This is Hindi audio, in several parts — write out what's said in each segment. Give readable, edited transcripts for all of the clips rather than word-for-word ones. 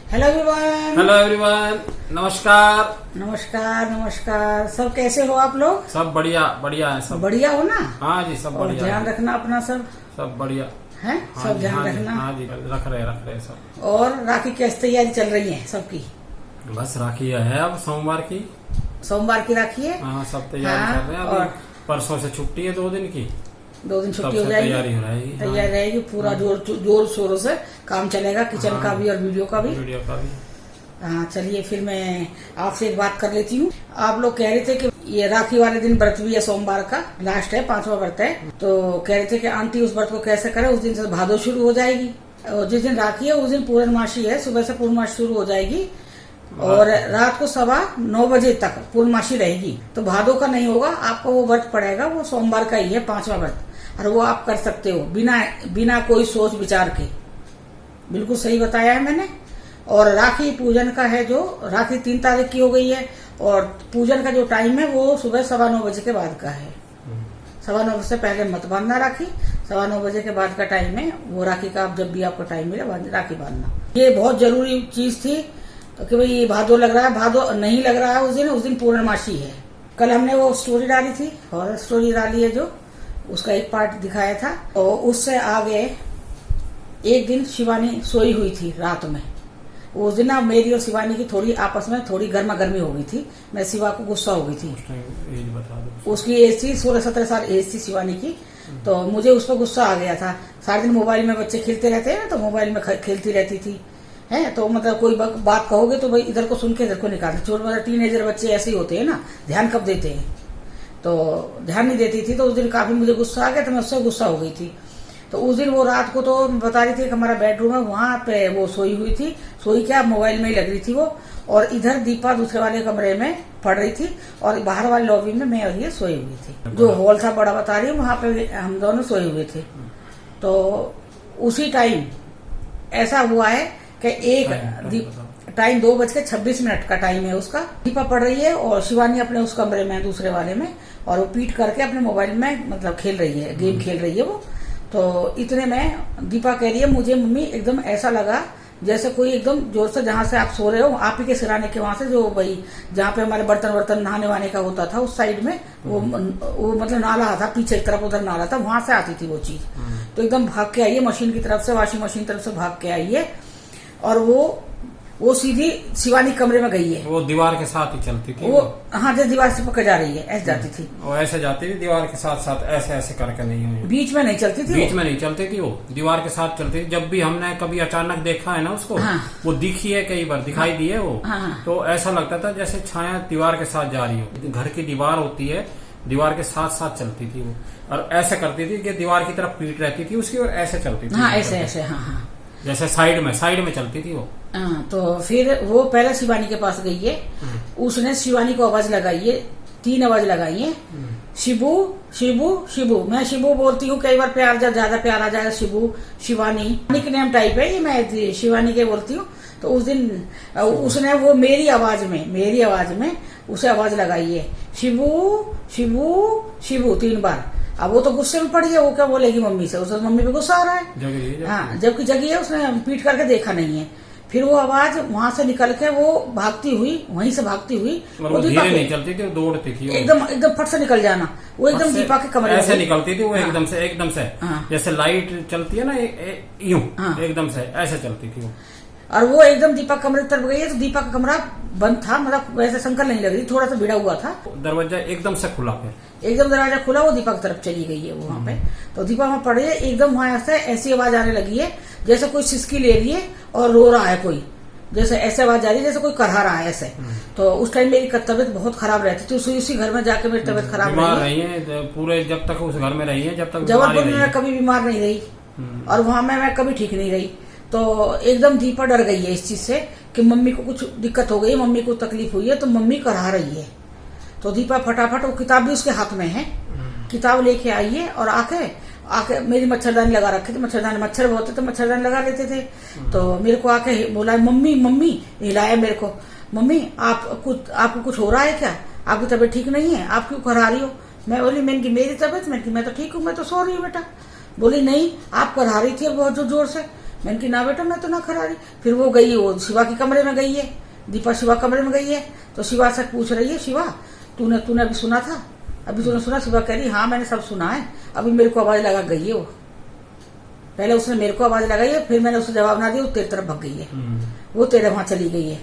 Hello everyone. हेलो एवरीवन, नमस्कार। नमस्कार नमस्कार। सब कैसे हो आप लोग? सब बढ़िया बढ़िया है। सब बढ़िया हो ना? हाँ जी, सब और बढ़िया ध्यान है। रखना अपना सब बढ़िया है। हाँ सब जी, ध्यान हाँ जी, रखना। हाँ जी, रख रहे सब। और राखी कैसी तैयारी चल रही है सबकी? बस राखी है अब सोमवार की। सोमवार की राखी है। हाँ, सब तैयारी हाँ, कर रहे हैं। और अभी परसों से छुट्टी है 2 दिन की। 2 दिन छुट्टी तब हो से जाएगी। तैयारी हो रहेगी। तैयारी रहेगी पूरा जोर शोरों से काम चलेगा, किचन का भी और वीडियो का भी। हाँ चलिए, फिर मैं आपसे एक बात कर लेती हूँ। आप लोग कह रहे थे कि ये राखी वाले दिन व्रत भी है, सोमवार का लास्ट है, 5वां व्रत है। तो कह रहे थे कि आंटी उस व्रत को कैसे करें, उस दिन से भादो शुरू हो जाएगी। और जिस दिन राखी है उस दिन पूर्णमासी है, सुबह से पूर्णमासी शुरू हो जाएगी और रात को 9:15 बजे तक पूर्णमासी रहेगी। तो भादो का नहीं होगा, आपका वो व्रत पड़ेगा, वो सोमवार का ही है, 5वां व्रत। और वो आप कर सकते हो बिना कोई सोच विचार के। बिल्कुल सही बताया है मैंने। और राखी पूजन का है, जो राखी 3 तारीख की हो गई है और पूजन का जो टाइम है वो सुबह 9:15 बजे के बाद का है। 9:15 बजे से पहले मत बांधना राखी। 9:15 बजे के बाद का टाइम है वो राखी का। आप जब भी आपको टाइम मिले राखी बांधना, ये बहुत जरूरी चीज थी। कि भाई भादो लग रहा है, भादो नहीं लग रहा है उस दिन पूर्णमासी है। कल हमने वो स्टोरी डाली थी, हॉरर स्टोरी डाली है, जो उसका एक पार्ट दिखाया था। और उससे आगे एक दिन शिवानी सोई हुई थी रात में। उस दिन ना मेरी और शिवानी की थोड़ी आपस में थोड़ी गर्मा गर्मी हो गई थी। मैं शिवा को गुस्सा हो गई थी। उसकी एज थी 16-17 साल एज थी शिवानी की। तो मुझे उस पर गुस्सा आ गया था। सारे दिन मोबाइल में बच्चे खेलते रहते हैं, तो मोबाइल में खेलती रहती थी है। तो मतलब कोई बात कहोगे तो भाई इधर को सुन के इधर को निकालते। छोटे मतलब टीनेजर बच्चे ऐसे ही होते हैं ना, ध्यान कब देते हैं। तो ध्यान नहीं देती थी। तो उस दिन काफी मुझे गुस्सा आ गया, तो मैं उससे गुस्सा हो गई थी। तो उस दिन वो रात को तो बता रही थी कि हमारा बेडरूम है, वहां पे वो सोई हुई थी। सोई क्या, मोबाइल में ही लग रही थी वो। और इधर दीपा दूसरे वाले कमरे में पढ़ रही थी और बाहर वाले लॉबी में मैं और ये सोई हुई थी। जो हॉल था बड़ा बता रही हूँ, वहां पे हम दोनों सोए हुए थे। तो उसी टाइम ऐसा हुआ है कि टाइम 2:26 का टाइम है उसका। दीपा पढ़ रही है और शिवानी अपने उस कमरे में, दूसरे वाले में, और वो पीट करके अपने मोबाइल में मतलब खेल रही है, गेम खेल रही है वो। तो इतने में दीपा कह रही है, मुझे मम्मी एकदम ऐसा लगा जैसे कोई एकदम जोर से, जहां से आप सो रहे हो आप ही के सिराने के वहां से, जो भाई जहाँ पे हमारे बर्तन नहाने वाने का होता था, उस साइड में वो मतलब नाला था पीछे की तरफ, उधर नाला था, वहां से आती थी वो चीज। तो एकदम भाग के आई है मशीन की तरफ से, वॉशिंग मशीन तरफ से भाग के आई है। और वो सीधी शिवानी कमरे में गई है। वो दीवार के साथ ही चलती थी वो। हाँ, जैसे दीवार से पकड़ जा रही है ऐसे जाती थी वो। ऐसे जाती थी दीवार के साथ साथ, ऐसे ऐसे करके नहीं हुई। बीच में नहीं चलती थी। बीच में नहीं चलती थी वो, दीवार के साथ चलती थी। जब भी हमने कभी अचानक देखा है ना उसको, हाँ। वो दिखी है, कई बार दिखाई दी है वो। हाँ। तो ऐसा लगता था जैसे छाया दीवार के साथ जा रही हो। घर की दीवार होती है, दीवार के साथ साथ चलती थी वो। और ऐसे करती थी कि दीवार की तरफ पीट रहती थी उसकी, और ऐसे चलती थी। हाँ, ऐसे। हाँ। जैसे साइड में चलती थी वो। हाँ, तो फिर वो पहले शिवानी के पास गई है। उसने शिवानी को आवाज लगाई है, 3 आवाज लगाई है, शिबू शिबू शिबू। मैं शिबू बोलती हूँ, कई बार प्यार जब ज्यादा प्यार आ जाएगा, शिबू शिवानी निकनेम टाइप है ये, मैं शिवानी के बोलती हूँ। तो उस दिन उसने वो मेरी आवाज में उसे आवाज लगाई है, शिबू शिबू शिबू 3 बार। अब वो तो गुस्से में पड़ी है, वो क्या बोलेगी मम्मी से, उसे मम्मी पे गुस्सा आ रहा है। हाँ, जबकि जगी है, उसने पीट करके देखा नहीं है। फिर वो आवाज वहां से निकल के वो वहीं से भागती हुई वो धीरे नहीं चलती थी, वो दौड़ती थी। एकदम फट से निकल जाना। वो एकदम दीपा के कमरे ऐसे निकलती थी वो। हाँ। एकदम से हाँ। जैसे लाइट चलती है ना यूं। हाँ। एकदम से ऐसे चलती थी वो। और वो एकदम दीपा कमरे की तरफ गई है। तो दीपा का कमरा बंद था, मतलब वैसे संकल नहीं लग रही, थोड़ा सा भिड़ा हुआ था। दरवाजा एकदम से खुला, फिर एकदम दरवाजा खुला, वो दीपा की तरफ चली गई है वहां पे। तो दीपा वहां पड़ी है, एकदम वहां से ऐसी आवाज आने लगी है जैसे कोई सिसकी ले रही है और रो रहा है कोई, जैसे ऐसे आवाज आ रही है जैसे कोई करहा रहा है ऐसे। तो उस टाइम मेरी तबियत बहुत खराब रहती थी। उसी घर में जाके मेरी तबियत खराब रही है पूरे, जब तक उस घर में रही है, जब तक जबलपुर में मैं कभी बीमार नहीं रही और वहां मैं कभी ठीक नहीं रही। तो एकदम दीपा डर गई है इस चीज से कि मम्मी को कुछ दिक्कत हो गई, मम्मी को तकलीफ हुई है, तो मम्मी करहा रही है। तो दीपा फटाफट, वो किताब भी उसके हाथ में है, किताब लेके आई है और आके मेरी मच्छरदानी लगा रखी थी। मच्छर बहुत थे तो मच्छरदानी लगा लेते थे। तो मेरे को आके बोला, मम्मी हिलाया मेरे को, मम्मी आपको कुछ हो रहा है क्या, आपकी तबीयत ठीक नहीं है, आप क्यों करहा रही हो। मैं बोली, मेरी तबीयत, मैं तो ठीक हूँ, मैं तो सो रही हूँ बेटा। बोली नहीं, आप करहा रही थी बहुत जोर से। मैंने कहा ना बेटा मैं तो ना खड़ा रही। फिर वो गई, वो शिवा के कमरे में गई है, दीपा शिवा कमरे में गई है, तो शिवा से पूछ रही है, शिवा तूने अभी सुना था, अभी तूने सुना? शिवा कह रही हाँ मैंने सब सुना है, अभी मेरे को आवाज लगा गई है वो, पहले उसने मेरे को आवाज लगाई है, फिर मैंने उसे जवाब ना दिया, वो तेरे तरफ भग गई है, वो तेरे वहां चली गई है।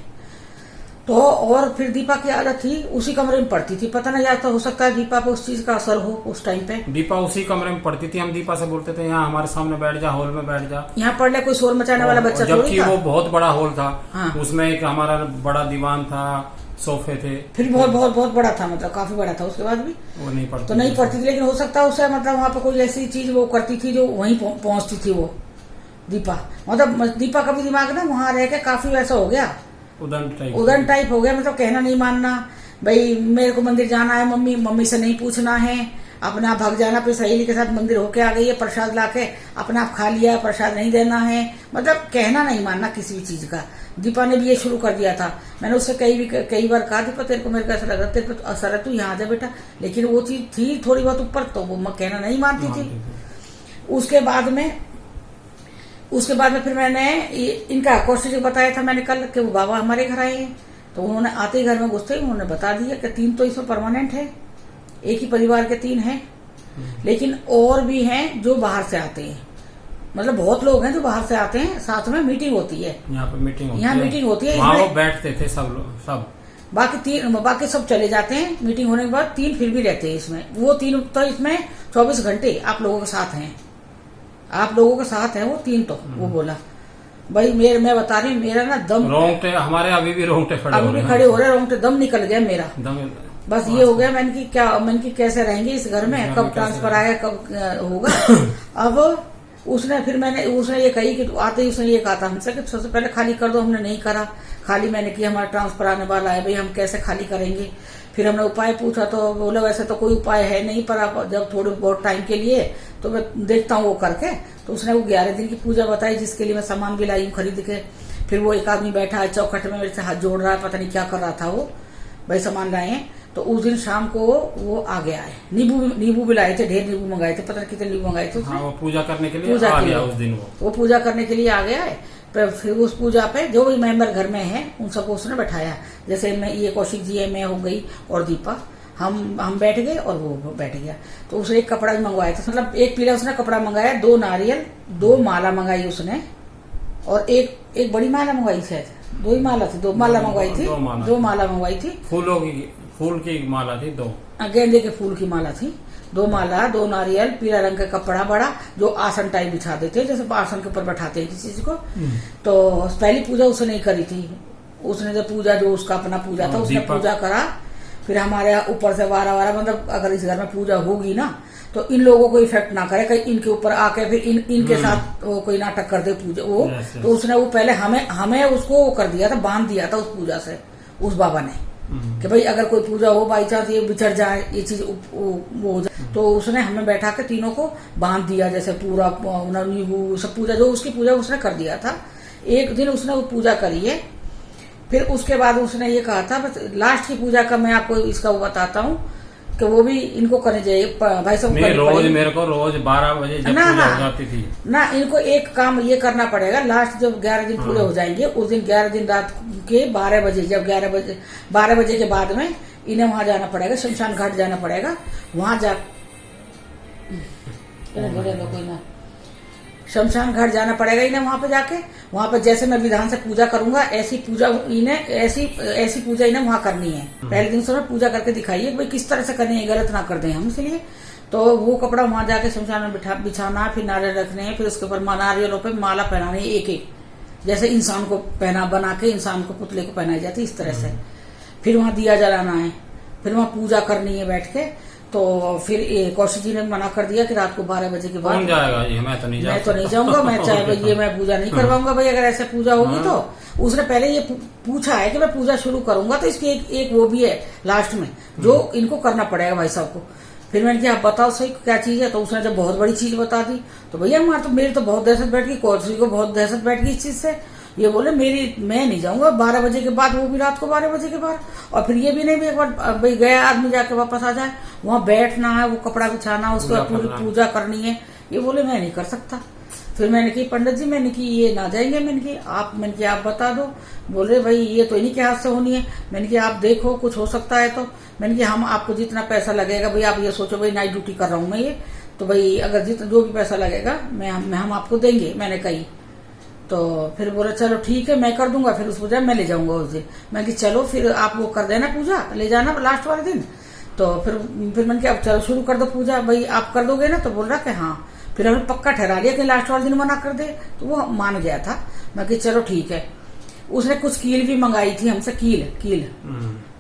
तो और फिर दीपा की आदत थी उसी कमरे में पढ़ती थी, पता नहीं या तो हो सकता है दीपा पे उस चीज का असर हो उस टाइम पे। दीपा उसी कमरे में पढ़ती थी, हम दीपा से बोलते थे यहाँ हमारे सामने बैठ जा, हॉल में बैठ जा, यहाँ पढ़ ले, कोई शोर मचाने वाला बच्चा थोड़ी था। जबकि वो बहुत बड़ा हॉल था। हाँ। उसमें एक हमारा बड़ा दीवान था, सोफे थे, फिर बहुत बड़ा था, मतलब काफी बड़ा था। उसके बाद भी वो नहीं पढ़ती, तो नहीं पढ़ती थी, लेकिन हो सकता है उसे मतलब वहां पर कोई ऐसी चीज वो करती थी जो वहीं पहुंचती थी वो दीपा। मतलब दीपा का भी दिमाग ना वहां रह के काफी वैसा हो गया, उदन टाइप हो गया, मतलब कहना नहीं मानना, भाई मेरे को मंदिर जाना है, मम्मी से नहीं पूछना है, अपना आप भाग जाना। फिर सहेली के साथ मंदिर होके आ गई है, प्रसाद लाके अपना आप खा लिया, प्रसाद नहीं देना है, मतलब कहना नहीं मानना किसी भी चीज का। दीपा ने भी ये शुरू कर दिया था। मैंने उससे कई बार कहा, दीपा तेरे को मेरे को ऐसा लग रहा, तेरे पे असर है, तू यहाँ आ जा बेटा, लेकिन वो चीज थी थोड़ी बहुत ऊपर, तो वो कहना नहीं मानती थी। उसके बाद में फिर मैंने इनका क्वेश्चन बताया था मैंने कल कि वो बाबा हमारे घर आए हैं, तो उन्होंने आते ही घर में घुसते ही उन्होंने बता दिया कि 3 तो इसमें परमानेंट है, एक ही परिवार के 3 हैं, लेकिन और भी हैं जो बाहर से आते हैं, मतलब बहुत लोग हैं जो बाहर से आते हैं, साथ में मीटिंग होती है, यहाँ मीटिंग होती है, वहाँ वो बैठते थे सब बाकी सब चले जाते हैं। मीटिंग होने के बाद 3 फिर भी रहते हैं इसमें, वो 3 तो इसमें 24 घंटे आप लोगों के साथ हैं, आप लोगों के साथ है वो 3 तो। वो बोला भाई मैं बता रही हूँ, मेरा ना दम रोंगटे, हमारे अभी भी रोंगटे खड़े हो रहे, रोंगटे दम निकल गया मेरा, बस ये हो गया। मैंने की कैसे रहेंगे इस घर में, कब ट्रांसफर आएगा, कब होगा। अब उसने ये कही कि आते ही उसने ये कहा था हमसे कि सबसे पहले खाली कर दो, हमने नहीं करा खाली, मैंने किया हमारा ट्रांसफर आने वाला है, भाई हम कैसे खाली करेंगे। फिर हमने उपाय पूछा तो बोला वैसे तो कोई उपाय है नहीं, पर आप जब थोड़े बहुत टाइम के लिए तो मैं देखता हूँ वो करके। तो उसने वो 11 दिन की पूजा बताई, जिसके लिए मैं सामान भी लाई हूँ खरीद के। फिर वो एक आदमी बैठा है चौखट में, मेरे से हाथ जोड़ रहा है, पता नहीं क्या कर रहा था वो, भाई सामान लाए हैं। तो उस दिन शाम को वो आ गया है, नींबू भी लाए थे, ढेर नींबू मंगाए थे, पता नहीं कितने नींबू मंगाए थे। हाँ, वो पूजा करने के लिए आ गया उस दिन, वो पूजा करने के लिए आ गया है। फिर उस पूजा पे जो भी मेंबर घर में है उन सबको उसने बैठाया, जैसे मैं ये कौशिक जी है, मैं हो गई और दीपा, हम बैठ गए और वो बैठ गया। तो उसने एक कपड़ा भी मंगवाया था, मतलब एक पीला उसने कपड़ा मंगाया, 2 नारियल, 2 माला मंगाई उसने, और एक बड़ी माला मंगवाई, शायद 2 ही माला थी, 2 माला मंगवाई थी, 2 माला मंगवाई थी, फूल की माला थी, 2 गेंदे के फूल की माला थी, 2 माला, 2 नारियल, पीला रंग का कपड़ा बड़ा, जो आसन टाइप बिछा देते हैं, जैसे आसन के ऊपर बैठाते हैं किसी चीज को। तो पहली पूजा उसने नहीं करी थी, उसने जो पूजा जो उसका अपना पूजा था उसने पूजा करा। फिर हमारे ऊपर से वारा मतलब अगर इस घर में पूजा होगी ना तो इन लोगों को इफेक्ट ना करे, कहीं इनके ऊपर आके फिर इनके साथ वो कोई नाटक कर दे पूजा वो। तो उसने वो पहले हमें उसको वो कर दिया था, बांध दिया था उस पूजा से उस बाबा ने, कि भाई अगर कोई पूजा हो बाई चांस ये बिछड़ जाए, ये चीज वो हो जाए, तो उसने हमें बैठा के तीनों को बांध दिया, जैसे पूरा नींबू सब पूजा जो उसकी पूजा उसने कर दिया था। एक दिन उसने वो पूजा करी है, फिर उसके बाद उसने ये कहा था, बस लास्ट की पूजा का मैं आपको इसका वो बताता हूँ कि वो भी इनको करनी चाहिए भाई सब। मेरे को रोज 12 बजे जब पूजा हो जाती थी ना, इनको एक काम ये करना पड़ेगा, लास्ट जब 11 दिन पूरे हो जाएंगे उस दिन 11 दिन रात के 12 बजे, जब 12 बजे के बाद में इन्हें वहां जाना पड़ेगा, शमशान घाट जाना पड़ेगा, वहां जा कोई ना शमशान घाट जाना पड़ेगा इन्हें, वहां पे जाके वहां पे जैसे मैं विधान से पूजा करूंगा ऐसी पूजा इन्हें ऐसी पूजा इन्हें वहां करनी है। पहले दिन से पूजा करके दिखाइए भाई किस तरह से करनी है, गलत ना कर दें हम, इसलिए तो वो कपड़ा वहां जाके शमशान में बिछाना, फिर नारियल रखने हैं, फिर उसके ऊपर नारियलों पे माला पहनानी है, एक जैसे इंसान को बना के इंसान को पुतले को पहनाई जाती है इस तरह से। फिर वहां दिया जलाना है, फिर वहां पूजा करनी है बैठ के। तो फिर कौशिक जी ने मना कर दिया कि रात को 12 बजे के बाद जाएगा ये, मैं तो नहीं जाऊंगा, मैं चाहे ये मैं पूजा नहीं करवाऊंगा भाई, अगर ऐसे पूजा होगी तो। उसने पहले ये पूछा है कि मैं पूजा शुरू करूंगा, तो इसकी एक वो भी है लास्ट में जो इनको करना पड़ेगा भाई साहब को। फिर मैंने कहा आप बताओ सही क्या चीज है, तो उसने जब बहुत बड़ी चीज बता दी तो भैया हमारे तो मेरी तो बहुत दहशत बैठ गई, कौशिक को बहुत दहशत बैठ गई इस चीज से। ये बोले मैं नहीं जाऊंगा 12 बजे के बाद, वो भी रात को 12 बजे के बाद। और फिर ये भी नहीं भी एक बार भाई गया आदमी जाके वापस आ जाए, वहां बैठना है, वो कपड़ा बिछाना, उसके बाद पूरी पूजा करनी है। ये बोले मैं नहीं कर सकता। फिर मैंने कही पंडित जी, मैंने की ये ना जाएंगे, मैंने की आप बता दो। बोल रहे भाई ये तो इन्हीं के हाथ से होनी है। मैंने की आप देखो कुछ हो सकता है तो। मैंने की हम आपको जितना पैसा लगेगा भाई, आप ये सोचो भाई नाइट ड्यूटी कर रहा हूं मैं ये, तो भाई अगर जितना जो भी पैसा लगेगा हम आपको देंगे, मैंने कही। तो फिर बोला चलो ठीक है मैं कर दूंगा, फिर उस पूजा मैं ले जाऊंगा उस दिन। मैं कि चलो फिर आप वो कर देना पूजा, ले जाना लास्ट वाले दिन। तो फिर मैंने कहा अब चलो शुरू कर दो पूजा, भाई आप कर दोगे ना? तो बोल रहा कि हाँ। फिर हमने पक्का ठहरा लिया कि लास्ट वाले दिन मना कर दे, तो वो मान गया था। मैं कि चलो ठीक है। उसने कुछ कील भी मंगाई थी हमसे,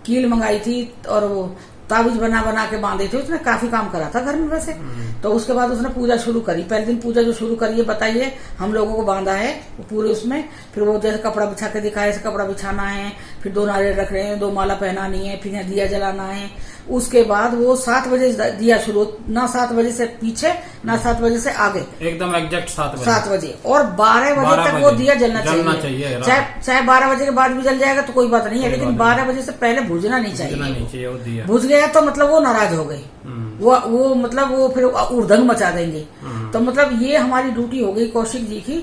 कील मंगाई थी, और वो ताबीज बना के बांधे थे। उसने काफी काम करा था घर में वैसे। तो उसके बाद उसने पूजा शुरू करी। पहले दिन पूजा जो शुरू करी है बताइए, हम लोगों को बांधा है पूरे उसमें। फिर वो जैसे कपड़ा बिछा के दिखाया, ऐसे कपड़ा बिछाना है, फिर 2 नारियल रख रहे हैं, 2 माला पहनानी है, फिर यहाँ दिया जलाना है। उसके बाद वो 7 बजे दिया शुरू, ना 7 बजे से पीछे ना 7 बजे से आगे, एकदम एग्जैक्ट 7 बजे। और 12 बजे तक वो दिया जलना चाहिए। चाहे 12 बजे के बाद भी जल जाएगा तो कोई बात नहीं है, लेकिन 12 बजे से पहले बुझना नहीं चाहिए। बुझ गया तो मतलब वो नाराज हो गई, वो मतलब वो फिर उर्दंग मचा देंगे। तो मतलब ये हमारी ड्यूटी हो गई कौशिक जी की।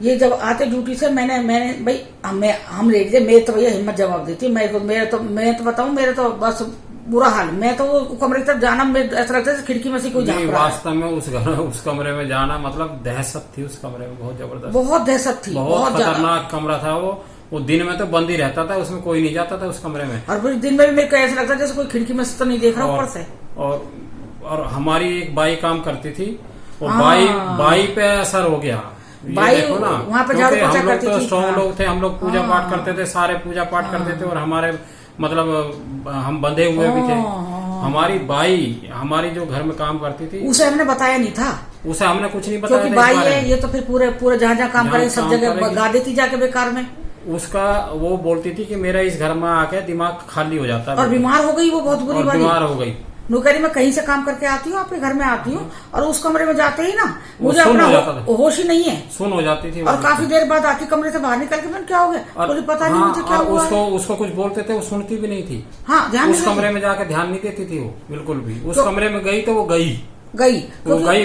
ये जब आते ड्यूटी से मैंने भाई हम रेडी थे। मैं तो भैया हिम्मत जवाब देती। मैं तो बताऊं, मेरे तो बस बुरा हाल। मैं तो वो कमरे की तरफ जाना, ऐसा लगता है खिड़की में से कोई झांक रहा है। वास्तव में उस कमरे में जाना मतलब दहशत थी। उस कमरे में बहुत जबरदस्त, बहुत दहशत थी, बहुत खतरनाक कमरा था वो दिन में तो बंद ही रहता था, उसमें कोई नहीं जाता था उस कमरे में। और फिर दिन में भी मेरे को ऐसा लगता जैसे कोई खिड़की में से तो नहीं देख रहा ऊपर से। और हमारी एक बाई काम करती थी, वो बाई पे असर हो गया। बाई देखो ना, वहाँ पे झाड़ू पोछा करती थी। तो स्ट्रॉन्ग लोग थे, हम लोग पूजा पाठ करते थे, सारे पूजा पाठ करते थे, और हमारे मतलब हम बंधे हुए भी थे। हमारी बाई, हमारी जो घर में काम करती थी, उसे हमने बताया नहीं था। उसे हमने कुछ नहीं बताया, क्योंकि बाई है ये तो फिर पूरे जहाँ जहाँ काम करे सब जगह गा देती जाके बेकार में। उसका वो बोलती थी कि मेरा इस घर में आके दिमाग खाली हो जाता है। और बीमार हो गई वो, बहुत बुरी बात, बीमार हो गई। नौकरी में कहीं से काम करके आती हूँ, आपके घर में आती हूँ, और उस कमरे में जाते ही ना मुझे अपना होश ही नहीं है, सुन हो जाती थी। और काफी देर बाद आती कमरे से बाहर निकल के मैंने क्या हो गया, मुझे पता नहीं मुझे क्या हुआ। उसको कुछ बोलते थे, वो सुनती भी नहीं थी। हाँ, ध्यान उस कमरे में जाकर ध्यान नहीं देती थी वो बिल्कुल भी। उस कमरे में गई तो वो गई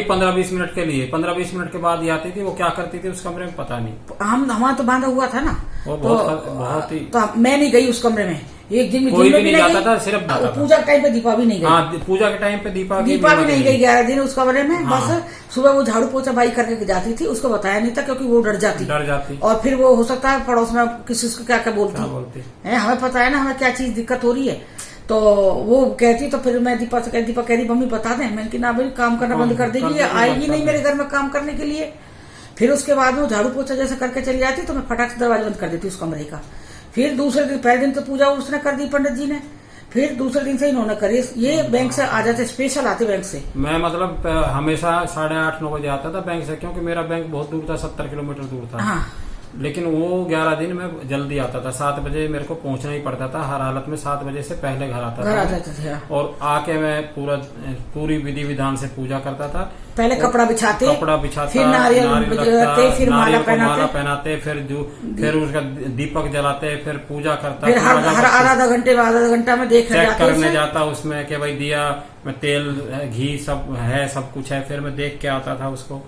15-20 मिनट के लिए, 15-20 मिनट के बाद ही आती थी। वो क्या करती थी उस कमरे में पता नहीं। हमारा तो बांधा हुआ था ना, वो बहुत ही। तो मैं नहीं गई उस कमरे में एक दिन में। कोई भी नहीं जाता था, सिर्फ पूजा के टाइम पे दीपा भी नहीं गई। हाँ, पूजा के टाइम पे दीपा भी नहीं गई 11 दिन उस कमरे में। बस सुबह वो झाड़ू पोछा बाई करके जाती थी, उसको बताया नहीं था क्योंकि वो डर जाती। और फिर वो हो सकता है पड़ोस में किसी को क्या क्या बोलती है, हमें पता है ना हमें क्या चीज दिक्कत हो रही है। तो वो कहती, तो फिर मैं दीपा से कहती, दीपा कह रही मम्मी बता दें। मैंने कि ना भाई काम करना बंद कर देगी, आएगी नहीं मेरे घर में काम करने के लिए। फिर उसके बाद में झाड़ू पोछा जैसे करके चली जाती तो मैं फटाक से दरवाजा बंद कर देती उस कमरे का। फिर दूसरे दिन, पहले दिन तो पूजा उसने कर दी पंडित जी ने, फिर दूसरे दिन से इन्होंने करी। ये बैंक से आ जाते, स्पेशल आते बैंक से। मैं मतलब हमेशा 8:30-9 बजे आता था बैंक से, क्योंकि मेरा बैंक बहुत दूर था, 70 किलोमीटर दूर था। हाँ। लेकिन वो 11 दिन में जल्दी आता था। 7 बजे मेरे को पहुंचना ही पड़ता था हर हालत में। 7 बजे से पहले घर आता था। और आके मैं पूरी विधि विधान से पूजा करता था। पहले कपड़ा बिछाते, फिर नारियल रखते, फिर माला पहनाते, फिर उसका दीपक जलाते, फिर पूजा करता, फिर हर आधा घंटा में चेक करने जाता उसमें कि भाई दिया में तेल घी सब है, सब कुछ है। फिर मैं देख के आता था उसको।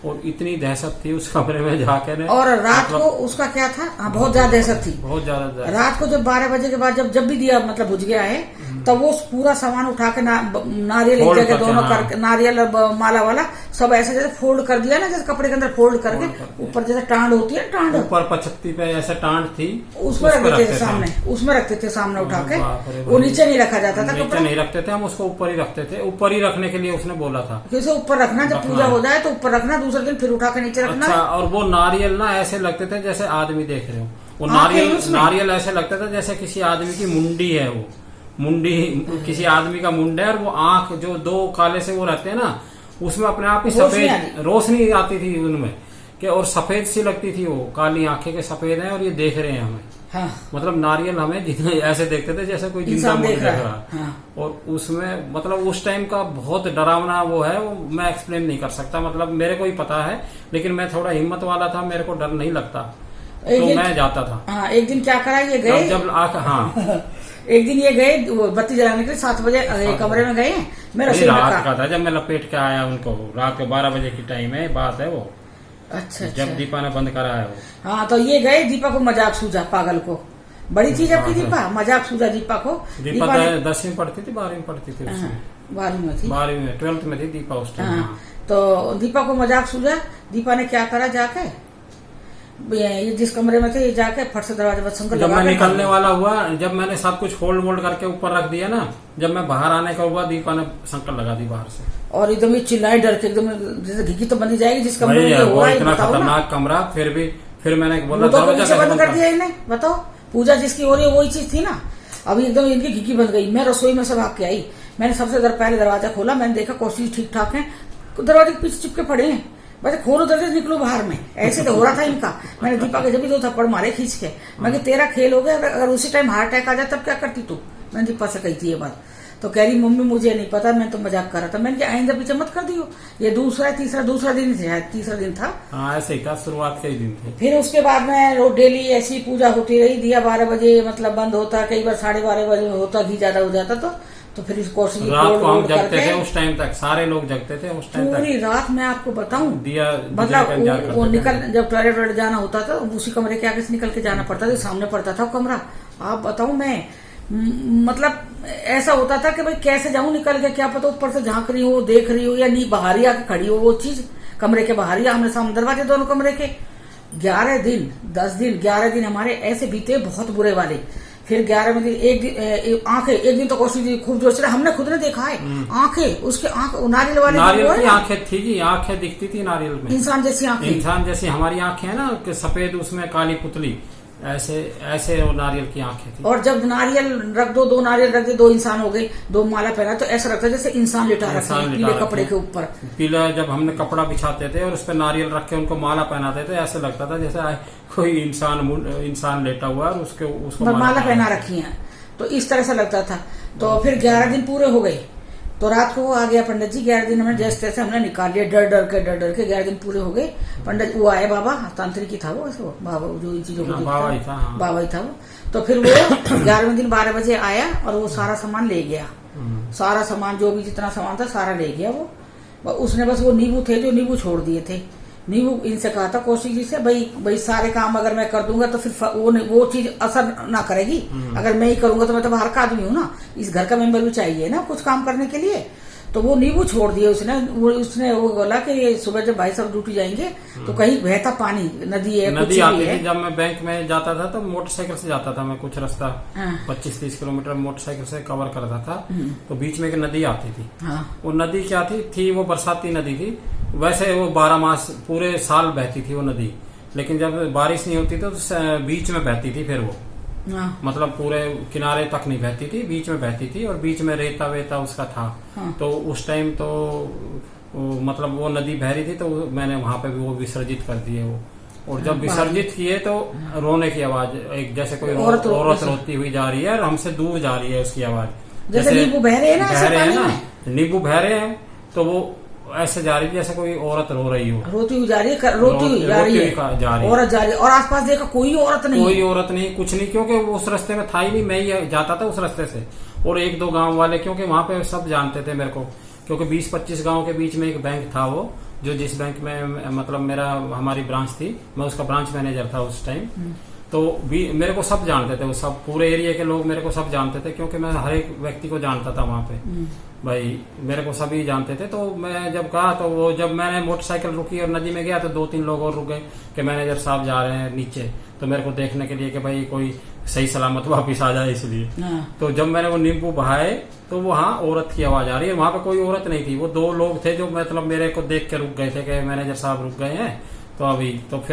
और इतनी दहशत थी उस कमरे में जाकर। और रात को उसका क्या था, बहुत ज्यादा दहशत थी, बहुत ज्यादा। रात को जब 12 बजे के बाद जब भी दिया मतलब बुझ गया है, तब वो पूरा सामान उठा के नारियल एक जगह दोनों करके, नारियल और माला वाला सब ऐसे जैसे फोल्ड कर दिया ना, जैसे कपड़े के अंदर फोल्ड करके ऊपर जैसे टांड होती है, टांड ऊपर पछत्ती पे ऐसे टांड थी, उसमें रख देते थे सामने, उसमें रखते थे सामने उठा के। वो नीचे नहीं रखा जाता था, नीचे नहीं रखते थे हम, उसको ऊपर ही रखते थे। ऊपर ही रखने के लिए उसने बोला था कि उसे ऊपर रखना, जब पूजा हो जाए तो ऊपर रखना, दूसरे दिन फिर उठा के नीचे रखना। अच्छा, और वो नारियल ना ऐसे लगते थे जैसे आदमी देख रहे हो। वो नारियल ऐसे लगता था जैसे किसी आदमी की मुंडी है, वो मुंडी किसी आदमी का मुंडा है। और वो आंख जो 2 काले से वो रहते हैं ना, उसमें अपने आप ही सफेद रोशनी आती थी उनमें कि, और सफेद सी लगती थी वो, काली आंखें के सफेद हैं और ये देख रहे हैं हमें। हाँ। मतलब नारियल हमें जितने ऐसे देखते थे जैसे कोई जिंदा मुंडा देख रहा है। हाँ। और उसमें मतलब उस टाइम का बहुत डरावना वो है, वो मैं एक्सप्लेन नहीं कर सकता। मतलब मेरे को ही पता है, लेकिन मैं थोड़ा हिम्मत वाला था, मेरे को डर नहीं लगता, तो मैं जाता था। हाँ, एक दिन क्या करा, ये गए जब हाँ एक दिन ये गए वो बत्ती जलाने के लिए 7 बजे कमरे में गए। मेरा रात का था जब मैं लपेट के आया उनको, रात के 12 बजे की टाइम है बात है वो। अच्छा जब दीपा ने बंद करा है वो। हाँ तो ये गए, दीपा को मजाक सूझा, पागल को बड़ी चीज आपकी दीपा, मजाक सूझा दीपा को। दीपा 10वीं पढ़ती थी, 12वीं पढ़ती थी, 12वीं में थी, 12वीं में 12th में थी दीपा उस टाइम। हाँ, तो दीपा को मजाक सूझा। दीपा ने क्या करा, जाके ये जिस कमरे में थे ये जाके फट से दरवाजे पर संकल जब मैं निकलने वाला हुआ, जब मैंने सब कुछ फोल्ड वोल्ड करके ऊपर रख दिया ना, जब मैं बाहर आने का हुआ, दीपा ने संकल लगा दी बाहर से, और एकदम ये चिल्लाए डर के, एकदम जैसे घिघी तो बंदी जाएगी जिस कमरे में वो इतना खतरनाक कमरा। फिर मैंने बोला तो बंद कर दिया इन्हें, बताओ। पूजा जिसकी हो रही है वही चीज थी ना। अभी एकदम इनकी घिघी बन गई। मैं रसोई में से भाग के आई, मैंने सबसे पहले दरवाजा खोला, मैंने देखा कोशिश ठीक ठाक है, दरवाजे के पीछे चिपके पड़े हैं, बस खोलो दरवाजे निकलो बाहर में। ऐसे तो हो रहा था इनका। मैंने दीपा के जब भी 2 थप्पड़ मारे खींच के। मैं तेरा खेल हो गया, अगर उसी टाइम हार्ट अटैक आ जाए तब क्या करती तू। मैंने दीपा से कही थी ये बात। तो कह रही मम्मी मुझे नहीं पता, मैं तो मजाक कर रहा था। मैंने कहा आइंदा पीछे मत कर दियो। ये दूसरा दिन था, तीसरा दिन था। हाँ ऐसे ही था, शुरुआत के ही दिन थे। फिर उसके बाद में रोज डेली ऐसी पूजा होती रही। दिया 12 बजे मतलब बंद होता, कई बार 12:30 बजे होता, घी ज्यादा हो जाता तो फिर इसको रात को हम जगते थे उस टाइम तक, सारे लोग जगते थे उस टाइम तक। पूरी रात मैं आपको बताऊं, दिया मतलब वो निकल, जब टॉयलेट जाना होता था उसी कमरे के आगे से निकल के जाना पड़ता था, सामने पड़ता था वो कमरा। आप बताऊं मैं, मतलब ऐसा होता था कि भाई कैसे जाऊं निकल के, क्या पता ऊपर से झांक रही हो, देख रही हो, या नहीं बाहर ही आके खड़ी हो वो चीज, कमरे के बाहर ही आमने सामने दरवाजे दोनों कमरे के। 11 दिन 10 दिन 11 दिन हमारे ऐसे बीते, बहुत बुरे वाले। फिर 11 में दिन एक दिन तो कोशिश खूब जोर से, हमने खुद ने देखा है आंखें, उसके आंख नारियल वाले, नारियल की आंखें थी जी, आंखें दिखती थी नारियल में, इंसान जैसी आंखें, इंसान जैसी हमारी आंखें है ना, सफेद उसमें काली पुतली, ऐसे वो नारियल की आंखें थी। और जब नारियल रख दो, 2 नारियल रख दे, 2 इंसान हो गए, 2 माला पहना, तो ऐसा लगता है जैसे इंसान लिटा रखा है पीले कपड़े के ऊपर। पीला जब हमने कपड़ा बिछाते थे और उस पर नारियल रख के उनको माला पहनाते थे, ऐसे लगता था जैसे कोई इंसान लेटा हुआ है और उसको माला पहना रखी है, तो इस तरह से लगता था। तो फिर 11 दिन पूरे हो गए, तो रात को वो आ गया पंडित जी। 11 दिन हमने जैसे तैसे हमने निकाल लिया, डर डर के 11 दिन पूरे हो गए। पंडित वो आए, बाबा तांत्रिक ही था वो, बाबा जो इन चीजों को बाबा ही था वो। तो फिर वो 11वें दिन 12 बजे आया और वो सारा सामान ले गया, सारा सामान जो भी जितना सामान था सारा ले गया वो। उसने बस वो नींबू थे जो नींबू छोड़ दिए थे। नींबू इनसे कहा था कौशिक जी से, भाई सारे काम अगर मैं कर दूंगा तो फिर वो चीज असर ना करेगी। अगर मैं ही करूंगा तो मैं तो बाहर का आदमी हूँ ना, इस घर का मेंबर भी चाहिए ना कुछ काम करने के लिए। तो वो नींबू छोड़ दिए उसने वो बोला कि सुबह जब भाई साहब ड्यूटी जाएंगे तो कहीं बहता पानी, नदी है, नदी आती थी। जब मैं बैंक में जाता था तो मोटरसाइकिल से जाता था मैं, कुछ रास्ता 25-30 किलोमीटर मोटरसाइकिल से कवर करता था, तो बीच में एक नदी आती थी। वो नदी क्या थी वो बरसाती नदी थी। वैसे वो 12 मास पूरे साल बहती थी वो नदी, लेकिन जब बारिश नहीं होती तो बीच में बहती थी। फिर वो मतलब पूरे किनारे तक नहीं बहती थी, बीच में बहती थी, और बीच में रेता वेता उसका था। तो उस टाइम तो मतलब वो नदी बह रही थी, तो मैंने वहां पे भी वो विसर्जित कर दिए वो। और जब विसर्जित किए तो रोने की आवाज, एक जैसे कोई औरत रोती हुई जा रही है और हमसे दूर जा रही है उसकी आवाज, जैसे नींबू बह रहे हैं ना, नींबू बह रहे हैं, तो वो ऐसे जा रही है जैसे कोई औरत रो रही हो, रोती हुई जा रही है, औरत जा रही है। और आसपास देखा कोई औरत नहीं, कुछ नहीं, क्योंकि वो उस रास्ते में था ही नहीं। मैं ही जाता था उस रास्ते से, और 1-2 गांव वाले, क्योंकि वहां पे सब जानते थे मेरे को, क्योंकि 20-25 गांव के बीच में एक बैंक था वो, जो जिस बैंक में मतलब हमारी ब्रांच थी, मैं उसका ब्रांच मैनेजर था उस टाइम। तो मेरे को सब जानते थे, वो सब पूरे एरिया के लोग मेरे को सब जानते थे, क्योंकि मैं हर एक व्यक्ति को जानता था वहां पे। भाई मेरे को सभी जानते थे। तो मैं जब कहा, तो वो जब मैंने मोटरसाइकिल रुकी और नदी में गया, तो 2-3 लोग और रुक गए कि मैनेजर साहब जा रहे हैं नीचे, तो मेरे को देखने के लिए कि भाई कोई सही सलामत वापिस आ जाए, इसलिए। तो जब मैंने वो नींबू बहाए तो वहाँ औरत की आवाज आ रही है, वहां पे कोई औरत नहीं थी, वो 2 लोग थे जो मतलब मेरे को देख के रुक गए थे कि मैनेजर साहब रुक गए हैं। तो अभी तो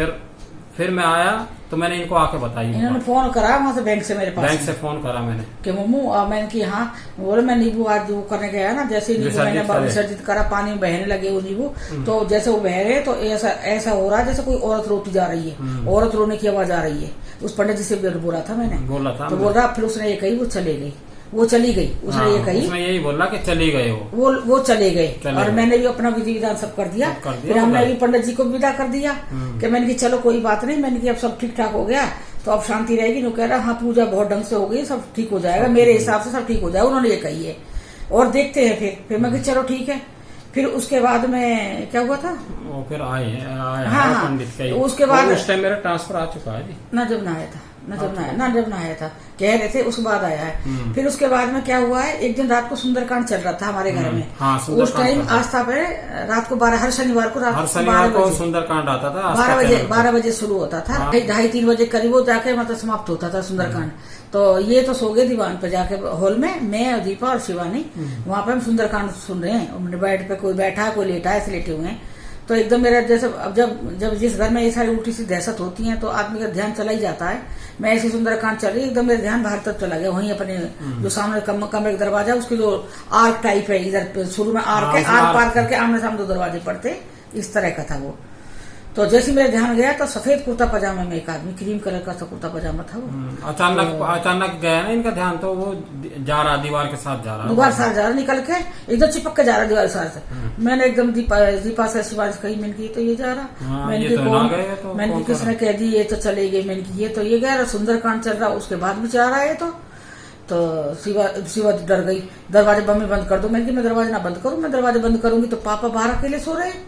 फिर मैं आया तो मैंने इनको आके बताई, इन्होंने फोन करा वहां से, बैंक से मेरे पास, बैंक से फोन करा मैंने कि मम्मू, मैंने की हाँ, बोले मैं नींबू आज वो करने गया ना, जैसे नींबू मैंने विसर्जित करा, पानी में बहने लगे वो नींबू, तो जैसे वो बह रहे तो ऐसा हो रहा है जैसे कोई औरत रोती जा रही है, औरत रोने की आवाज आ रही है। उस पंडित जी से बोला था मैंने, तो बोल रहा, फिर उसने ये कही वो चली गई, उसने ये कही, उसने यही बोला कि चली गए वो चले गए। और मैंने भी अपना विधि विधान सब कर दिया। फिर हमने भी पंडित जी को विदा कर दिया कि मैंने की चलो कोई बात नहीं, मैंने की अब सब ठीक ठाक हो गया तो अब शांति रहेगी। नो कह रहा हाँ पूजा बहुत ढंग से हो गई, सब ठीक हो जाएगा, मेरे हिसाब से सब ठीक हो जाएगा, उन्होंने ये कही है। और देखते हैं फिर मैं चलो ठीक है। फिर उसके बाद में क्या हुआ था, वो फिर आए हाँ, पंडित का ही। तो उसके बाद उस टाइम मेरा ट्रांसफर आ चुका है जी। ना जब ना आया था, जब ना आया था कह रहे थे, उसके बाद आया है। फिर उसके बाद में क्या हुआ है, एक दिन रात को सुंदरकांड चल रहा था हमारे घर में। हाँ, उस टाइम आस्था पे रात को 12, हर शनिवार को रात हर शनिवार को सुंदरकांड आता था। 12 बजे शुरू होता था, 2:30-3 बजे करीब वो जाके मतलब समाप्त होता था सुंदरकांड। तो ये तो सो गए दीवान पे जाके हॉल में, मैं और दीपा और शिवानी वहां पे हम सुंदरकांड सुन रहे हैं। बेड पे कोई बैठा है, कोई लेटा है, ऐसे लेटे हुए हैं। तो एकदम मेरा जैसे अब जब जिस घर में ये सारी उल्टी सी दहशत होती है तो आदमी का ध्यान चला ही जाता है। मैं ऐसी सुंदरकांड चल रही, एकदम मेरा ध्यान बाहर तरफ चला गया, वहीं अपने जो सामने कमरे का दरवाजा, उसकी जो आर्क टाइप है, इधर शुरू में आर्क है, आर्क पार करके आमने सामने 2 दरवाजे पड़ते, इस तरह का था वो। तो जैसे मेरा ध्यान गया तो सफेद कुर्ता पजामा में एक आदमी, क्रीम कलर का कुर्ता पजामा था वो। अचानक गया ना इनका ध्यान, तो वो जा रहा दीवार के साथ जा रहा, निकल के एकदम चिपक के जा रहा दीवार के साथ। मैंने एकदम दीपा से शिवानी से कही, मैंने की तो ये जा रहा, मैंने की किसने कह दी ये तो चले गए, मैंने की ये तो ये गया, सुंदरकांड चल रहा, उसके बाद भी जा रहा है। तो शिवा डर गई, दरवाजे बंद कर दो। मैंने की मैं दरवाजा ना बंद करूं, मैं दरवाजा बंद करूंगी तो पापा बाहर अकेले सो रहे हैं।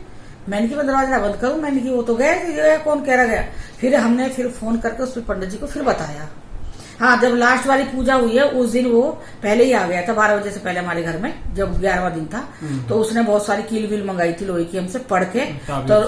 मैंने की मैं दरवाजा ना बंद करूं, मैंने की वो तो गया, कौन कह रहा गया। फिर हमने फोन करके उस पंडित जी को फिर बताया। हाँ, जब लास्ट वाली पूजा हुई है उस दिन वो पहले ही आ गया था, 12 बजे से पहले हमारे घर में, जब 11वां दिन था। तो उसने बहुत सारी कील वील मंगाई थी लोहे की हमसे, पढ़ के। तो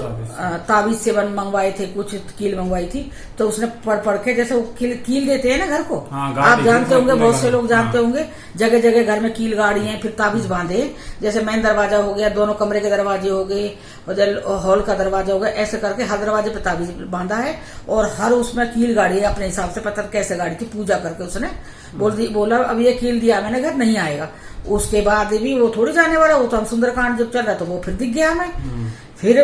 ताबीज से मंगवाए थे, कुछ कील मंगवाई थी। तो उसने पढ़ के, जैसे वो कील देते हैं ना घर को, आप जानते होंगे, बहुत से लोग जानते होंगे, जगह जगह घर में कील गाड़ी है, फिर ताबीज बांधे। जैसे मेन दरवाजा हो गया, दोनों कमरे के दरवाजे हो गए, उधर हॉल का दरवाजा हो गया, ऐसे करके हर दरवाजे पे ताबीज बांधा है। और हर उसमें कील गाड़ी है, अपने हिसाब से पता कैसे गाड़ी थी, पूजा करके उसने बोला अब ये कील दिया मैंने, घर नहीं आएगा। उसके बाद भी वो थोड़ी जाने वाला, वो तो हम सुंदरकांड जब चल रहा तो वो फिर दिख गया हमें। फिर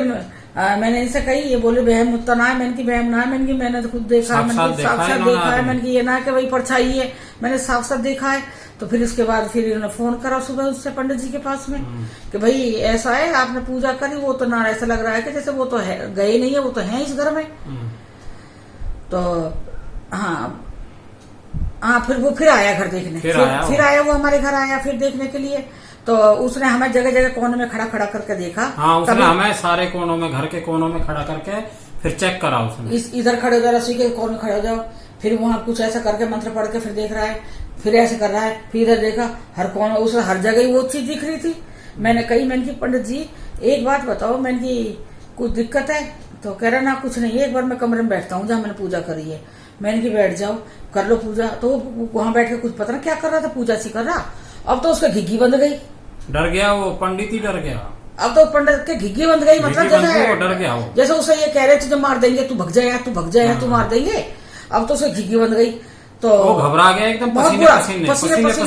मैंने इनसे कही, ये बोले बहम तो ना है, मैंने की बहम ना है, मैंने की मैंने तो खुद देखा, मैंने साक्षात देखा है, मैंने की ये ना कि वही परछाई है, मैंने साक्षात देखा है। तो फिर उसके बाद फिर इन्होंने फोन करा सुबह उससे पंडित जी के पास में कि भाई ऐसा है, आपने पूजा करी, वो तो ना ऐसा लग रहा है कि जैसे वो तो है, गए नहीं है, वो तो है इस घर में। तो हाँ, फिर वो फिर आया घर देखने, फिर आया वो हमारे घर आया फिर देखने के लिए। तो उसने हमें जगह जगह कोने में खड़ा करके देखा। हाँ, उसने हमें सारे कोनों में, घर के कोनों में खड़ा करके फिर चेक करा उसने। इधर खड़े हो जाओ, रस्सी के कोने में खड़े हो जाओ, फिर वहां कुछ ऐसा करके मंत्र पढ़ के फिर देख रहा है, फिर ऐसे कर रहा है, फिर इधर देखा, हर कोने उसे हर जगह वो चीज दिख रही थी। मैंने की पंडित जी एक बात बताओ, मैंने की कुछ दिक्कत है? तो कह रहा ना कुछ नहीं, एक बार मैं कमरे में बैठता हूँ जहाँ मैंने पूजा करी है। मैंने की बैठ जाओ, कर लो पूजा। तो वहां बैठ के कुछ पता ना क्या कर रहा था, पूजा सी कर रहा। अब तो उसका घिग्गी बंद गई, डर गया वो पंडित ही, डर गया। अब तो पंडित के घिग्गी बंद गई, मतलब जैसे डर गया वो, जैसे उसे ये कह रहे थे जो मार देंगे, तू भग जाए, तू भग जाए, तू मार देंगे। अब तो उसे घिग्गी बंद गई, तो वो घबरा गया एकदम, पसीने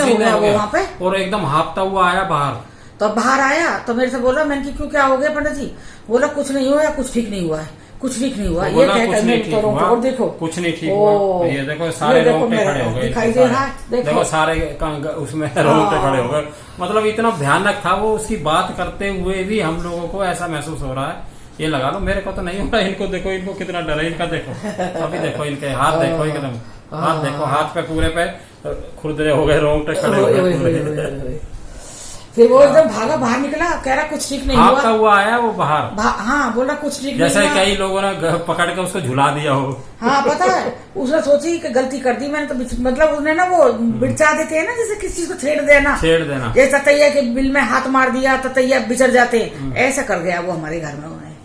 हो गया वो वहाँ पे, और एकदम हाफता हुआ आया बाहर। तो बाहर आया तो मेरे से बोला, मैंने की क्यों, क्या हो गया पंडित जी? बोला कुछ नहीं हुआ, कुछ ठीक नहीं हुआ है, कुछ ठीक नहीं हुआ। ये और देखो कुछ नहीं ठीक हुआ, ये देखो सारे रोंगटे खड़े हो गए, दिखाई दे रहा है, देखो सारे उसमें रोंगटे खड़े हो गए। मतलब इतना भयानक था वो, उसकी बात करते हुए भी हम लोगों को ऐसा महसूस हो रहा है, ये लगा लो मेरे को तो नहीं हो रहा, इनको देखो, इनको कितना डर है, इनका देखो अभी, देखो इनके हाथ देखो, एकदम हाथ देखो, हाथ पे पूरे पे खुरदरे हो गए, रोंगटे खड़े हो गए। फिर वो एकदम भागा, बाहर निकला, कह रहा कुछ ठीक नहीं हुआ आया वो बाहर। हाँ, बोला कुछ ठीक नहीं, जैसे कई लोगों ने पकड़ के उसको झुला दिया हो। हाँ, पता है, उसने सोची कि गलती कर दी मैंने, तो मतलब उसने ना वो बिछा देते हैं ना, जैसे किसी चीज को छेड़ देना, जैसे ततैया के बिल में हाथ मार दिया, ततैया बिछड़ जाते, ऐसा कर गया वो हमारे घर में उन्हें।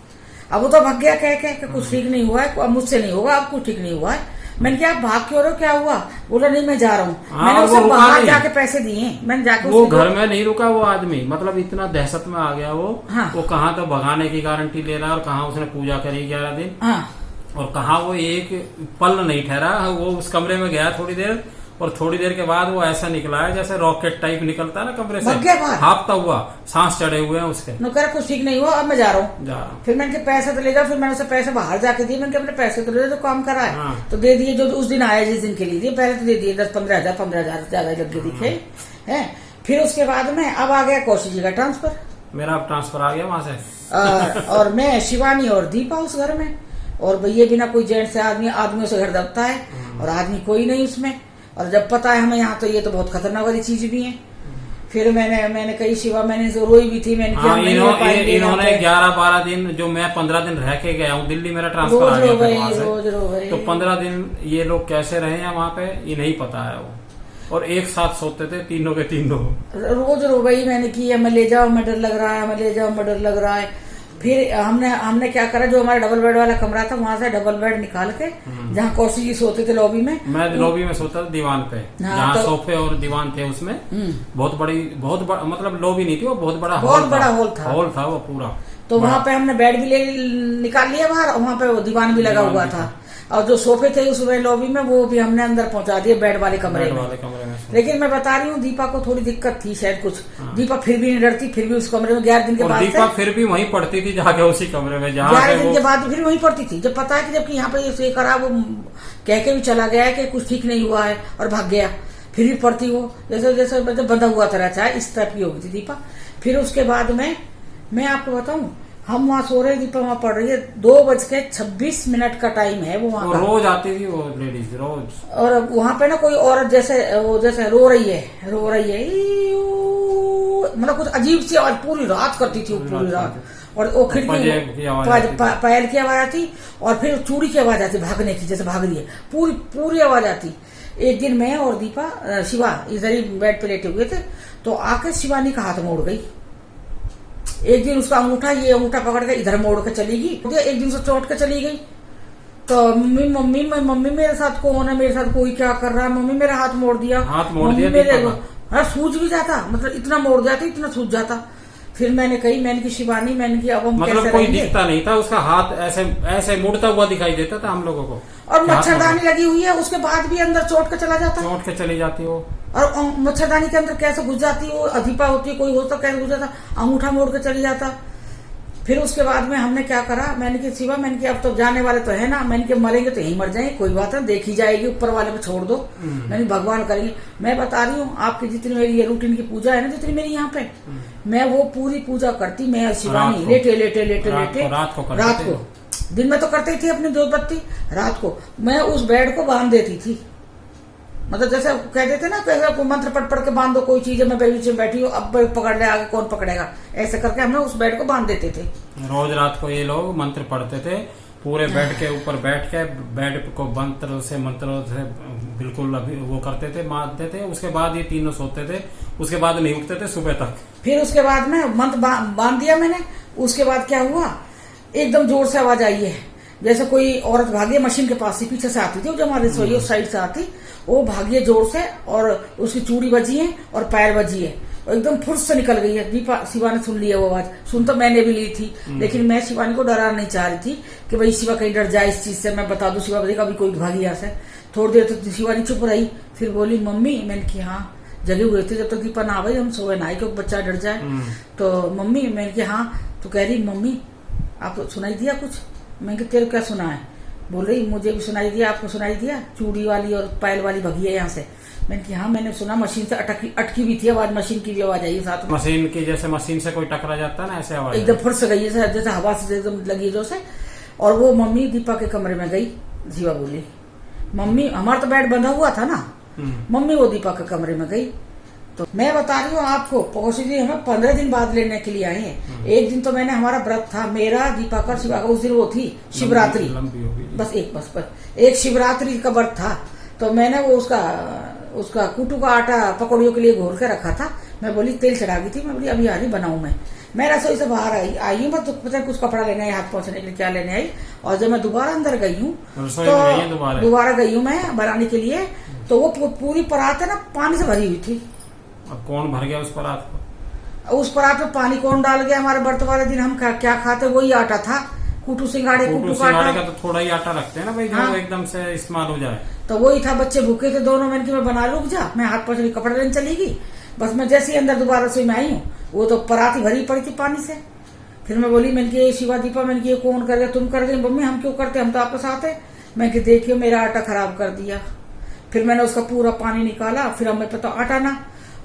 अब वो तो भाग गया कह के कुछ ठीक नहीं हुआ है, अब मुझसे नहीं होगा, अब कुछ ठीक नहीं हुआ है। मैंने क्या, आप भाग क्यों रहे हो, क्या हुआ? बोला नहीं मैं जा रहा हूँ। मैंने उसे बाहर जाके पैसे दिए, मैंने जाके, वो घर में नहीं रुका वो आदमी, मतलब इतना दहशत में आ गया वो। हाँ। वो कहाँ तो भगाने की गारंटी ले रहा, और कहाँ उसने पूजा करी 11 दिन। हाँ। और कहाँ वो एक पल नहीं ठहरा, वो उस कमरे में गया थोड़ी देर, और थोड़ी देर के बाद वो ऐसा निकला है जैसे रॉकेट टाइप निकलता है ना कमरे से, हाफता हुआ, सांस चढ़े हुए हैं उसके। नौकर कुछ ठीक नहीं हुआ, अब मैं जा रहा हूँ। फिर मैंने पैसे तो ले जाओ, फिर मैंने उसे पैसे बाहर जाके दिए, मैंने अपने पैसे तो ले जाओ, जो काम करा है। हाँ। तो दे दिए, जो उस दिन आया जिस दिन के लिए दिए, पहले तो दे दिए 10-15 हजार, 15 हजार ज्यादा लगे दिखे है। फिर उसके बाद में अब आ गया कौशिक जी का ट्रांसफर, मेरा अब ट्रांसफर आ गया वहां से। और मैं, शिवानी और दीपा उस घर में, और ये बिना कोई जेंट्स से आदमियों से घर दबता है, और आदमी कोई नहीं उसमें। और जब पता है हमें यहाँ, तो ये तो बहुत खतरनाक वाली चीज भी है। फिर मैंने कही शिवा, मैंने तो रोई भी थी, मैंने हाँ, इन्होंने 11-12 दिन, जो मैं 15 दिन रह के गया हूँ दिल्ली, मेरा ट्रांसफर आ गया था वहाँ से, रोज रो गई। तो 15 दिन ये लोग कैसे रहे हैं वहाँ पे ये नहीं पता है वो, और एक साथ सोते थे तीनों के तीनों। रोज रो गई मैंने कि मैं ले जाओ, मैं डर लग रहा है, मैं ले जाओ, मैं डर लग रहा है। फिर हमने क्या करा, जो हमारा डबल बेड वाला कमरा था वहां से डबल बेड निकाल के, जहाँ कौशी जी सोते थे लॉबी में, मैं लॉबी में सोता था दीवान पे, जहाँ तो, सोफे और दीवान थे उसमें, बहुत बड़ा मतलब लॉबी नहीं थी वो, बहुत बड़ा हॉल था वो पूरा। तो वहाँ पे हमने बेड भी निकाल लिया बाहर, वहाँ पे वो दीवान भी लगा हुआ था, और जो सोफे थे उसमें लॉबी में वो भी हमने अंदर पहुंचा दिए बेड वाले कमरे में। लेकिन मैं बता रही हूँ दीपा को थोड़ी दिक्कत थी शायद कुछ, दीपा फिर भी नहीं डरती, फिर भी उस कमरे में 11 दिन के बाद दीपा फिर भी वहीं पड़ती थी जाके उसी कमरे में, 11 दिन के बाद फिर वहीं पड़ती थी। जब पता है कि जबकि यहाँ पे ये करा, वो कह के भी चला गया है कि कुछ ठीक नहीं हुआ है और भाग गया, फिर भी पड़ती वो, जैसे जैसे मतलब बंधा हुआ तरह चाहे इस तरह की होगी थी दीपा। फिर उसके बाद में मैं आपको बताऊं, हम वहाँ सो रहे, दीपा वहाँ पढ़ रही है, 2:26 का टाइम है वो वहाँ। रोज आती थी वो लेडीज रोज, और वहाँ पे ना कोई औरत जैसे रो रही है मतलब कुछ अजीब सी आवाज पूरी रात करती थी, पूरी रात। और वो खिड़की पायल की आवाज आती, और फिर चूड़ी की आवाज आती, भागने की, जैसे भाग रही है, पूरी आवाज आती। एक दिन मैं और दीपा, शिवा इधर ही बेड पे लेटे हुए थे, तो आके शिवानी का हाथ मोड़ गई। एक दिन उसका अंगूठा पकड़ के इधर मोड़ के चली गई, एक दिन से चोट के चली गई। तो मम्मी मेरे साथ कौन है, मेरे साथ कोई क्या कर रहा है, मम्मी मेरा हाथ मोड़ दिया मेरे सूझ भी जाता, मतलब इतना मोड़ जाता, इतना सूझ जाता। फिर मैंने कि शिवानी, अब हम मतलब कैसे कोई दिखता नहीं था, उसका हाथ ऐसे मुड़ता हुआ दिखाई देता था हम लोगों को, और मच्छरदानी लगी हुई है, उसके बाद भी अंदर चोट के चली जाती वो, और मच्छरदानी के अंदर कैसे घुस जाती वो, अधिपा होती है कोई होता, कैसे घुस जाता, अंगूठा मोड़ के चली जाता। फिर उसके बाद में हमने क्या करा, मैंने कि शिवा, अब तो जाने वाले तो है ना, मैंने कि मरेंगे तो यहीं मर जाएंगे, कोई बात है, देखी जाएगी, ऊपर वाले पे छोड़ दो, मैंने भगवान करेंगे। मैं बता रही हूँ आपकी जितनी मेरी ये रूटीन की पूजा है ना, जितनी मेरी यहाँ पे, मैं वो पूरी पूजा करती, मैं शिवानी लेटे रात को, दिन में तो करती थी अपनी जोत बत्ती, रात को मैं उस बेड को बांध देती थी, मतलब जैसे कहते थे ना, कैसे मंत्र पढ़ के बांध दो कोई चीज है, मैं बेबी बैठी हूँ, अब पकड़ ले, आगे कौन पकड़ेगा, ऐसे करके हमने उस बेड को बांध देते थे। रोज रात को ये लोग मंत्र पढ़ते थे, पूरे बेड के ऊपर बैठ के बेड को मंत्रों से बिल्कुल वो करते थे, बांधते थे। उसके बाद ये तीनों सोते थे, उसके बाद नहीं उठते थे सुबह तक। फिर उसके बाद में मंत्र बांध दिया मैंने, उसके बाद क्या हुआ, एकदम जोर से आवाज आई है, जैसे कोई औरत भागी मशीन के पास से, पीछे से आती थी, जो हमारी रसोई उस साइड से आती, वो भागी है जोर से, और उसकी चूड़ी बजी है और पैर बजी है, एकदम फुर्स से निकल गई है। दीपा शिवा ने सुन लिया वो आवाज, सुन तो मैंने भी ली थी, लेकिन मैं शिवानी को डरा नहीं चाह रही थी कि भाई शिवा कहीं डर जाए इस चीज से, मैं बता दूं शिवा देखा अभी कोई भागी यहाँ से। थोड़ी देर तो शिवानी चुप रही, फिर बोली मम्मी, मैंने कि हाँ, जगे हुए थे जब तक दीपा ना भाई, हम सोए ना क्योंकि बच्चा डर जाए। तो मम्मी, मैंने कि हाँ, तो कह रही मम्मी आपको सुनाई दिया कुछ, मैंने तेरे क्या सुना है, बोल रही मुझे भी सुनाई दिया, आपको सुनाई दिया, चूड़ी वाली और पायल वाली भगी है यहाँ से। मैंने कि हाँ मैंने सुना, मशीन से अटकी भी थी आवाज, मशीन की भी आवाज आई साथ में, मशीन की, जैसे मशीन से कोई टकरा जाता है ना, ऐसे आवाज एकदम फुर्स गई जैसे हवा से एकदम लगी जो से। और वो मम्मी दीपा के कमरे में गई, जीवा बोली मम्मी, हमारा तो बेड बंधा हुआ था ना, मम्मी वो दीपा के कमरे में गई। तो मैं बता रही हूँ आपको, पड़ोसी जी हमें 15 दिन बाद लेने के लिए आए हैं। एक दिन तो मैंने, हमारा व्रत था मेरा, दीपा का, शिवा का, उस दिन वो थी शिवरात्रि, बस एक शिवरात्रि का व्रत था। तो मैंने वो उसका कुटू का आटा पकौड़ियों के लिए घोल के रखा था, मैं बोली तेल चढ़ा गई थी, मैं बोली अभी आ रही बनाऊं मैं रसोई से बाहर आई हूँ, मैं तो पता कुछ कपड़ा लेने आई, हाथ पहुंचने के लिए क्या लेने आई, और जब मैं दोबारा अंदर गई हूँ, तो दोबारा गई हूँ मैं बनाने के लिए, तो वो पूरी परात है ना पानी से भरी हुई थी। अब कौन भर गया उस परात को? उस परात में पानी कौन डाल गया? हमारे व्रत वाले दिन हम क्या खाते, वही आटा था, कुटू सिंगाड़े का तो थोड़ा ही आटा रखते हैं ना भाई, जो एकदम से इस्तेमाल हो जाए, तो वही था। बच्चे भूखे थे दोनों, मैंने कि मैं बना लूँ, जा, मैं हाथ पहुंच कपड़े लेने चली गई, बस मैं जैसे ही अंदर दोबारा रसोई में आई हूँ, वो तो परात ही भरी पड़ी थी पानी से। फिर मैं बोली, मैंने कि शिवा दीपा, मैंने कि ये कौन कर गया, तुम कर गई? मम्मी हम क्यों करते, हम तो आपके साथ है। मैं कि देखियो मेरा आटा खराब कर दिया। फिर मैंने उसका पूरा पानी निकाला, फिर हमें पता आटा ना,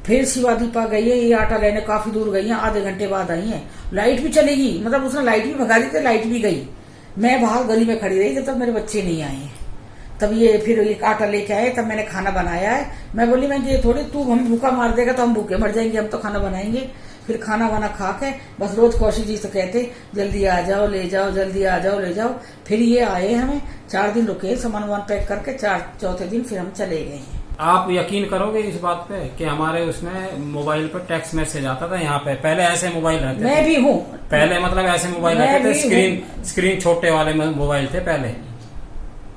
फिर शिवा दीपा गई है ये आटा लेने, काफी दूर गई है, आधे घंटे बाद आई है, लाइट भी चली गई, मतलब उसने लाइट भी भगा दी थी, लाइट भी गई। मैं बाहर गली में खड़ी रही जब तक मेरे बच्चे नहीं आए हैं। तब ये फिर ये आटा लेके आए, तब मैंने खाना बनाया है। मैं बोली मैं ये थोड़ी तू हम भूखा मार देगा तो हम भूखे मर जाएंगे, हम तो खाना बनाएंगे। फिर खाना वाना खा के बस रोज कौशिक जी तो कहते जल्दी आ जाओ ले जाओ, जल्दी आ जाओ ले जाओ। फिर ये आए, हमें 4 दिन रुके, सामान वामान पैक करके, चौथे दिन फिर हम चले गए हैं। आप यकीन करोगे इस बात पे कि हमारे उसमें मोबाइल पे टेक्स्ट मैसेज आता था यहाँ पे। पहले ऐसे मोबाइल रहते मैं भी हूँ, पहले मतलब ऐसे मोबाइल रहते थे, स्क्रीन छोटे वाले मोबाइल थे पहले।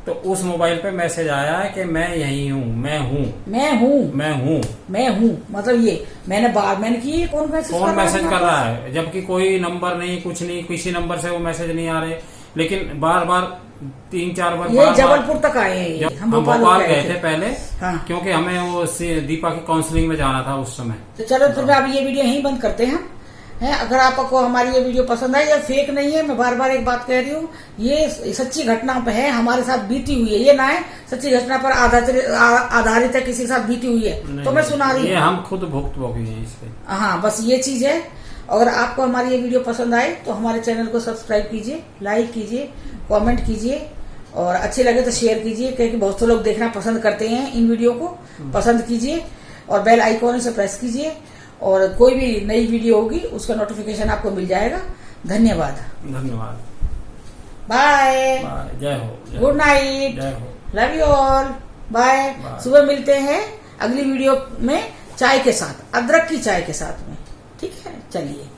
तो उस मोबाइल पे मैसेज आया है कि मैं यही हूँ, मैं हूँ। मतलब ये मैंने की कौन मैसेज कर रहा है, जबकि कोई नंबर नहीं, कुछ नहीं, किसी नंबर से वो मैसेज नहीं आ रहे। लेकिन बार बार 3-4 बार ये जबलपुर तक आए हैं। हम भोपाल गए थे पहले। हाँ। क्योंकि हमें वो दीपा की काउंसलिंग में जाना था उस समय। तो चलो फिर अब ये वीडियो यहीं बंद करते हैं। अगर आपको हमारी ये वीडियो पसंद आई, या फेक नहीं है, मैं बार बार एक बात कह रही हूँ, ये सच्ची घटना पे है, हमारे साथ बीती हुई है। ये ना है सच्ची घटना पर आधारित है, किसी के साथ बीती हुई है तो मैं सुना रही हूँ। ये हम खुद भुगतभोगी हैं इसके। हाँ, बस ये चीज है। अगर आपको हमारी ये वीडियो पसंद आए तो हमारे चैनल को सब्सक्राइब कीजिए, लाइक कीजिए, कमेंट कीजिए, और अच्छे लगे तो शेयर कीजिए, क्योंकि बहुत से लोग देखना पसंद करते हैं। इन वीडियो को पसंद कीजिए और बेल आइकॉन से प्रेस कीजिए, और कोई भी नई वीडियो होगी उसका नोटिफिकेशन आपको मिल जाएगा। धन्यवाद। बाय। जय हो। Good night. जय हो। Love you all. बाय। सुबह मिलते हैं अगली वीडियो में चाय के साथ, अदरक की चाय के साथ में। ठीक है, चलिए।